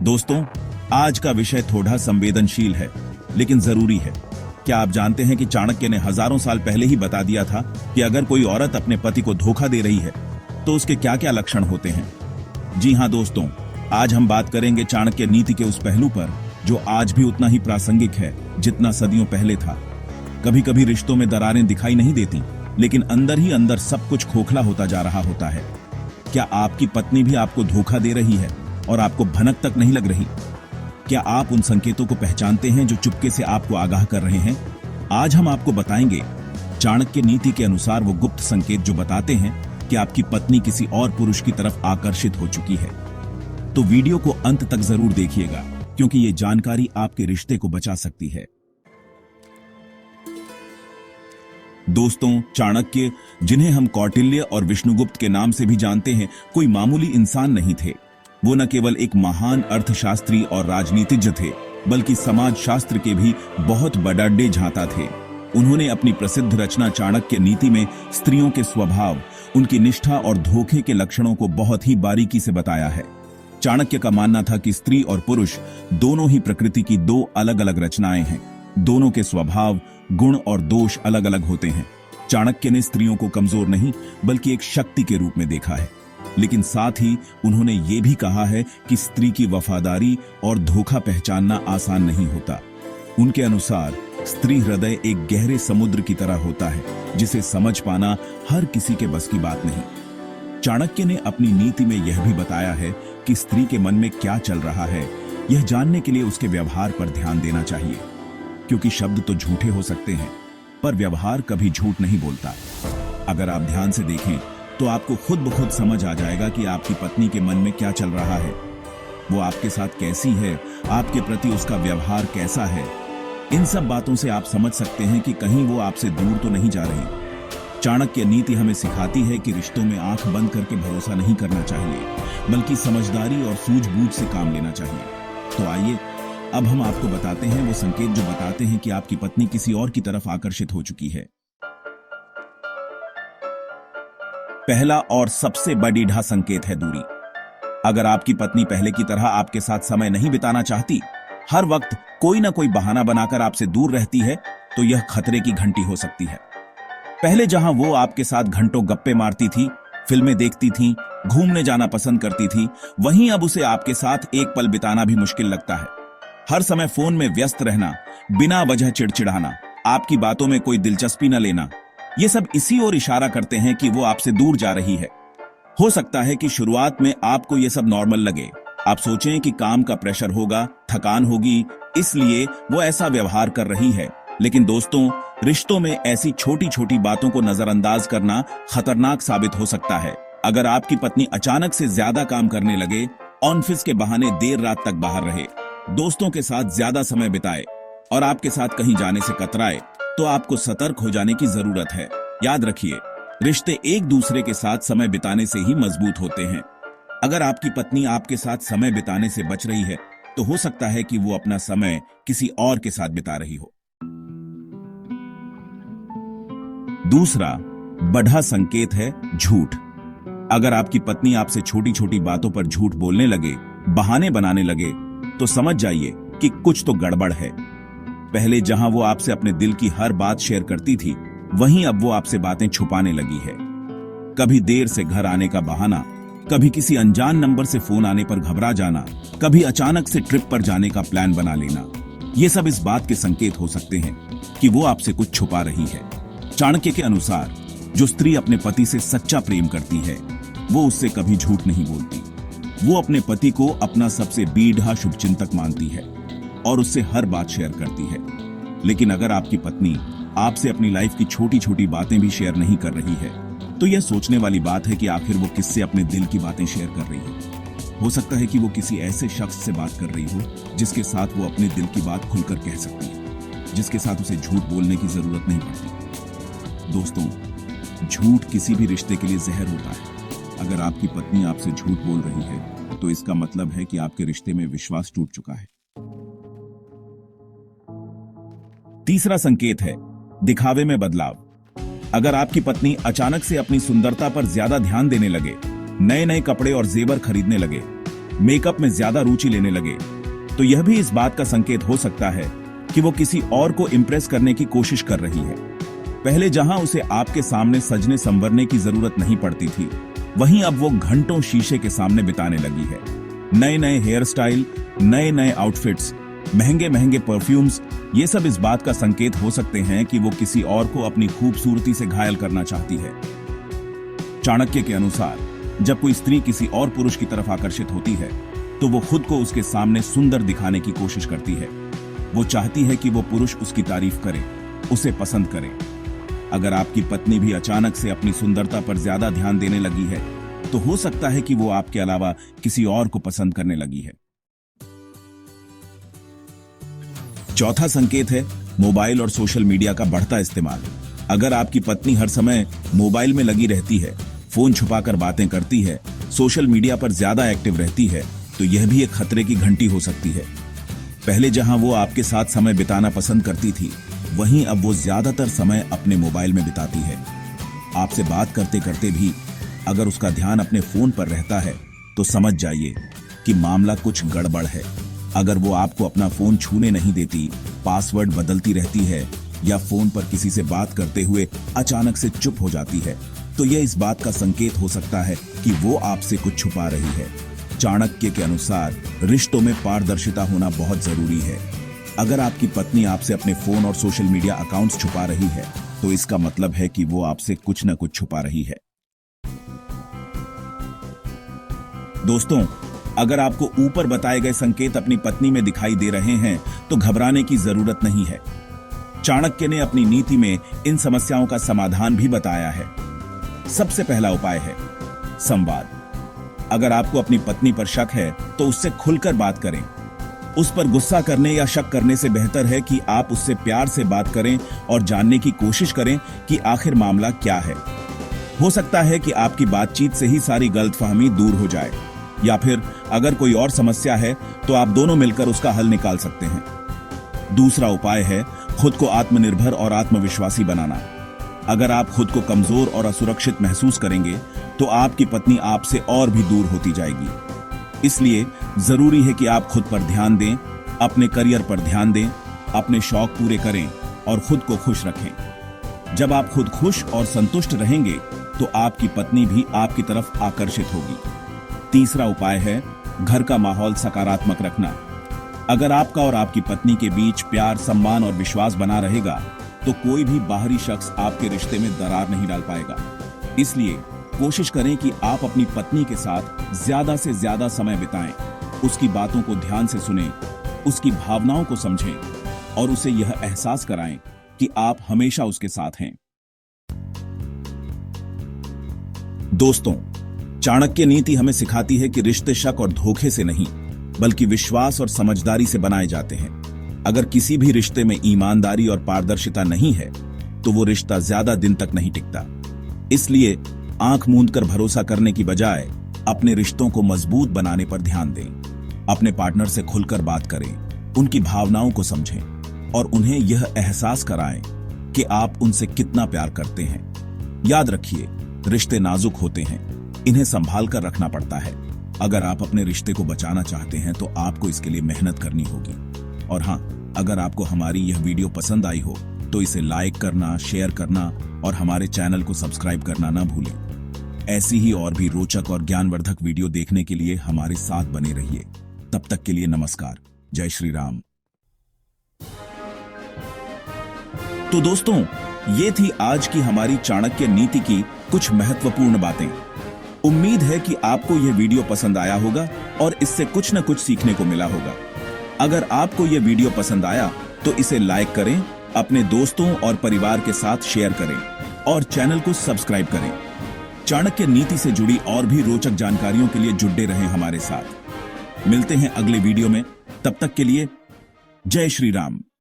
दोस्तों, आज का विषय थोड़ा संवेदनशील है, लेकिन जरूरी है। क्या आप जानते हैं कि चाणक्य ने हजारों साल पहले ही बता दिया था कि अगर कोई औरत अपने पति को धोखा दे रही है तो उसके क्या क्या लक्षण होते हैं। जी हां दोस्तों, आज हम बात करेंगे चाणक्य नीति के उस पहलू पर जो आज भी उतना ही प्रासंगिक है जितना सदियों पहले था। कभी कभी रिश्तों में दरारें दिखाई नहीं देती, लेकिन अंदर ही अंदर सब कुछ खोखला होता जा रहा होता है। क्या आपकी पत्नी भी आपको धोखा दे रही है और आपको भनक तक नहीं लग रही? क्या आप उन संकेतों को पहचानते हैं जो चुपके से आपको आगाह कर रहे हैं? आज हम आपको बताएंगे चाणक्य नीति के अनुसार वो गुप्त संकेत जो बताते हैं कि आपकी पत्नी किसी और पुरुष की तरफ आकर्षित हो चुकी है। तो वीडियो को अंत तक जरूर देखिएगा, क्योंकि ये जानकारी आपके रिश्ते को बचा सकती है। दोस्तों, चाणक्य, जिन्हें हम कौटिल्य और विष्णुगुप्त के नाम से भी जानते हैं, कोई मामूली इंसान नहीं थे। वो न केवल एक महान अर्थशास्त्री और राजनीतिज्ञ थे, बल्कि समाज शास्त्र के भी बहुत बड़े झांता थे। उन्होंने अपनी प्रसिद्ध रचना चाणक्य नीति में स्त्रियों के स्वभाव, उनकी निष्ठा और धोखे के लक्षणों को बहुत ही बारीकी से बताया है। चाणक्य का मानना था कि स्त्री और पुरुष दोनों ही प्रकृति की दो अलग अलग रचनाएं हैं। दोनों के स्वभाव, गुण और दोष अलग अलग होते हैं। चाणक्य ने स्त्रियों को कमजोर नहीं बल्कि एक शक्ति के रूप में देखा है, लेकिन साथ ही उन्होंने ये भी कहा है कि स्त्री की वफादारी और धोखा पहचानना आसान नहीं होता। उनके अनुसार स्त्री हृदय एक गहरे समुद्र की तरह होता है, जिसे समझ पाना हर किसी के बस की बात नहीं। चाणक्य ने अपनी नीति में यह भी बताया है कि स्त्री के मन में क्या चल रहा है, यह जानने के लिए उसके व्यवहार पर ध्यान देना चाहिए, क्योंकि शब्द तो झूठे हो सकते हैं, पर व्यवहार कभी झूठ नहीं बोलता। अगर आप ध्यान से देखें तो आपको खुद ब खुद समझ आ जाएगा कि आपकी पत्नी के मन में क्या चल रहा है। वो आपके साथ कैसी है, आपके प्रति उसका व्यवहार कैसा है। इन सब बातों से आप समझ सकते हैं कि कहीं वो आपसे दूर तो नहीं जा रही। चाणक्य नीति हमें सिखाती है कि रिश्तों में आंख बंद करके भरोसा नहीं करना चाहिए, बल्कि समझदारी और सूझबूझ से काम लेना चाहिए। तो आइए अब हम आपको बताते हैं वो संकेत जो बताते हैं कि आपकी पत्नी किसी और की तरफ आकर्षित हो चुकी है। पहला और सबसे बड़ा संकेत है दूरी। अगर आपकी पत्नी पहले की तरह आपके साथ समय नहीं बिताना चाहती, हर वक्त कोई ना कोई बहाना बनाकर आपसे दूर रहती है, तो यह खतरे की घंटी हो सकती है। पहले जहां वो आपके साथ घंटों गप्पे मारती थी, फिल्में देखती थी, घूमने जाना पसंद करती थी, वहीं अब उसे आपके साथ एक पल बिताना भी मुश्किल लगता है। हर समय फोन में व्यस्त रहना, बिना वजह चिड़चिड़ाना, आपकी बातों में कोई दिलचस्पी न लेना, ये सब इसी ओर इशारा करते हैं कि वो आपसे दूर जा रही है। हो सकता है कि शुरुआत में आपको ये सब नॉर्मल लगे। आप सोचें कि काम का प्रेशर होगा, थकान होगी, इसलिए वो ऐसा व्यवहार कर रही है। लेकिन दोस्तों, रिश्तों में ऐसी छोटी छोटी बातों को नजरअंदाज करना खतरनाक साबित हो सकता है। अगर आपकी पत्नी अचानक से ज्यादा काम करने लगे, ऑफिस के बहाने देर रात तक बाहर रहे, दोस्तों के साथ ज्यादा समय बिताए और आपके साथ कहीं जाने से कतराए, तो आपको सतर्क हो जाने की जरूरत है। याद रखिए, रिश्ते एक दूसरे के साथ समय बिताने से ही मजबूत होते हैं। अगर आपकी पत्नी आपके साथ समय बिताने से बच रही है, तो हो सकता है कि वो अपना समय किसी और के साथ बिता रही हो। दूसरा बड़ा संकेत है झूठ। अगर आपकी पत्नी आपसे छोटी छोटी बातों पर झूठ बोलने लगे, बहाने बनाने लगे, तो समझ जाइए कि कुछ तो गड़बड़ है। पहले जहां वो आपसे अपने दिल की हर बात शेयर करती थी, वहीं अब वो आपसे बातें छुपाने लगी है। कभी देर से घर आने का बहाना, कभी किसी अनजान नंबर से फोन आने पर घबरा जाना, कभी अचानक से ट्रिप पर जाने का प्लान बना लेना। ये सब इस बात के संकेत हो सकते हैं कि वो आपसे कुछ छुपा रही है। चाणक्य के अनुसार जो स्त्री अपने पति से सच्चा प्रेम करती है, वो उससे कभी झूठ नहीं बोलती। वो अपने पति को अपना सबसे बीढ़ा शुभचिंतक मानती है और उससे हर बात शेयर करती है। लेकिन अगर आपकी पत्नी आपसे अपनी लाइफ की छोटी छोटी बातें भी शेयर नहीं कर रही है, तो यह सोचने वाली बात है कि आखिर वो किससे अपने दिल की बातें शेयर कर रही है। हो सकता है कि वो किसी ऐसे शख्स से बात कर रही हो जिसके साथ वो अपने दिल की बात खुलकर कह सकती है, जिसके साथ उसे झूठ बोलने की जरूरत नहीं पड़ती। दोस्तों, झूठ किसी भी रिश्ते के लिए जहर होता है। अगर आपकी पत्नी आपसे झूठ बोल रही है, तो इसका मतलब है कि आपके रिश्ते में विश्वास टूट चुका है। तीसरा संकेत है दिखावे में बदलाव। अगर आपकी पत्नी अचानक से अपनी सुंदरता पर ज्यादा ध्यान देने लगे, नए नए कपड़े और जेवर खरीदने लगे, मेकअप में ज्यादा रुचि लेने लगे, तो यह भी इस बात का संकेत हो सकता है कि वो किसी और को इम्प्रेस करने की कोशिश कर रही है। पहले जहां उसे आपके सामने सजने संवरने की जरूरत नहीं पड़ती थी, वहीं अब वो घंटों शीशे के सामने बिताने लगी है। नए नए हेयर स्टाइल, नए नए आउटफिट्स, महंगे महंगे परफ्यूम्स, ये सब इस बात का संकेत हो सकते हैं कि वो किसी और को अपनी खूबसूरती से घायल करना चाहती है। चाणक्य के अनुसार जब कोई स्त्री किसी और पुरुष की तरफ आकर्षित होती है, तो वो खुद को उसके सामने सुंदर दिखाने की कोशिश करती है। वो चाहती है कि वो पुरुष उसकी तारीफ करे, उसे पसंद करे। अगर आपकी पत्नी भी अचानक से अपनी सुंदरता पर ज्यादा ध्यान देने लगी है, तो हो सकता है कि वो आपके अलावा किसी और को पसंद करने लगी है। चौथा संकेत है मोबाइल और सोशल मीडिया का बढ़ता इस्तेमाल। अगर आपकी पत्नी हर समय मोबाइल में लगी रहती है, फोन छुपाकर बातें करती है, सोशल मीडिया पर ज्यादा एक्टिव रहती है, तो यह भी एक खतरे की घंटी हो सकती है। पहले जहां वो आपके साथ समय बिताना पसंद करती थी, वहीं अब वो ज्यादातर समय अपने मोबाइल में बिताती है। आपसे बात करते करते भी अगर उसका ध्यान अपने फोन पर रहता है, तो समझ जाइए कि मामला कुछ गड़बड़ है। अगर वो आपको अपना फोन छूने नहीं देती, पासवर्ड बदलती रहती है, या फोन पर किसी से बात करते हुए अचानक से चुप हो जाती है, तो यह इस बात का संकेत हो सकता है कि वो आपसे कुछ छुपा रही है। चाणक्य के अनुसार रिश्तों में पारदर्शिता होना बहुत जरूरी है। अगर आपकी पत्नी आपसे अपने फोन और सोशल मीडिया अकाउंट्स छुपा रही है, तो इसका मतलब है कि वो आपसे कुछ न कुछ छुपा रही है। दोस्तों, अगर आपको ऊपर बताए गए संकेत अपनी पत्नी में दिखाई दे रहे हैं, तो घबराने की जरूरत नहीं है। चाणक्य ने अपनी नीति में इन समस्याओं का समाधान भी बताया है। सबसे पहला उपाय है संवाद। अगर आपको अपनी पत्नी पर शक है, तो उससे खुलकर बात करें। उस पर गुस्सा करने या शक करने से बेहतर है कि आप उससे प्यार से बात करें और जानने की कोशिश करें कि आखिर मामला क्या है। हो सकता है कि आपकी बातचीत से ही सारी गलतफहमी दूर हो जाए, या फिर अगर कोई और समस्या है, तो आप दोनों मिलकर उसका हल निकाल सकते हैं। दूसरा उपाय है खुद को आत्मनिर्भर और आत्मविश्वासी बनाना। अगर आप खुद को कमजोर और असुरक्षित महसूस करेंगे, तो आपकी पत्नी आपसे और भी दूर होती जाएगी। इसलिए जरूरी है कि आप खुद पर ध्यान दें, अपने करियर पर ध्यान दें, अपने शौक पूरे करें और खुद को खुश रखें। जब आप खुद खुश और संतुष्ट रहेंगे, तो आपकी पत्नी भी आपकी तरफ आकर्षित होगी। तीसरा उपाय है घर का माहौल सकारात्मक रखना। अगर आपका और आपकी पत्नी के बीच प्यार, सम्मान और विश्वास बना रहेगा, तो कोई भी बाहरी शख्स आपके रिश्ते में दरार नहीं डाल पाएगा। इसलिए कोशिश करें कि आप अपनी पत्नी के साथ ज्यादा से ज्यादा समय बिताएं, उसकी बातों को ध्यान से सुनें, उसकी भावनाओं को समझें और उसे यह एहसास कराएं कि आप हमेशा उसके साथ हैं। दोस्तों, चाणक्य नीति हमें सिखाती है कि रिश्ते शक और धोखे से नहीं, बल्कि विश्वास और समझदारी से बनाए जाते हैं। अगर किसी भी रिश्ते में ईमानदारी और पारदर्शिता नहीं है, तो वो रिश्ता ज्यादा दिन तक नहीं टिकता। इसलिए आंख मूंदकर भरोसा करने की बजाय अपने रिश्तों को मजबूत बनाने पर ध्यान दें। अपने पार्टनर से खुलकर बात करें, उनकी भावनाओं को समझें और उन्हें यह एहसास कराएं कि आप उनसे कितना प्यार करते हैं। याद रखिए, रिश्ते नाजुक होते हैं, इन्हें संभाल कर रखना पड़ता है। अगर आप अपने रिश्ते को बचाना चाहते हैं, तो आपको इसके लिए मेहनत करनी होगी। और हाँ, अगर आपको हमारी यह वीडियो पसंद आई हो, तो इसे लाइक करना, शेयर करना और हमारे चैनल को सब्सक्राइब करना ना भूलें। ऐसी ही और भी रोचक और ज्ञानवर्धक वीडियो देखने के लिए हमारे साथ बने रहिए। तब तक के लिए नमस्कार। जय श्री राम। तो दोस्तों, ये थी आज की हमारी चाणक्य नीति की कुछ महत्वपूर्ण बातें। उम्मीद है कि आपको यह वीडियो पसंद आया होगा और इससे कुछ न कुछ सीखने को मिला होगा। अगर आपको यह वीडियो पसंद आया, तो इसे लाइक करें, अपने दोस्तों और परिवार के साथ शेयर करें और चैनल को सब्सक्राइब करें। चाणक्य नीति से जुड़ी और भी रोचक जानकारियों के लिए जुड़े रहें हमारे साथ। मिलते हैं अगले वीडियो में। तब तक के लिए जय श्री राम।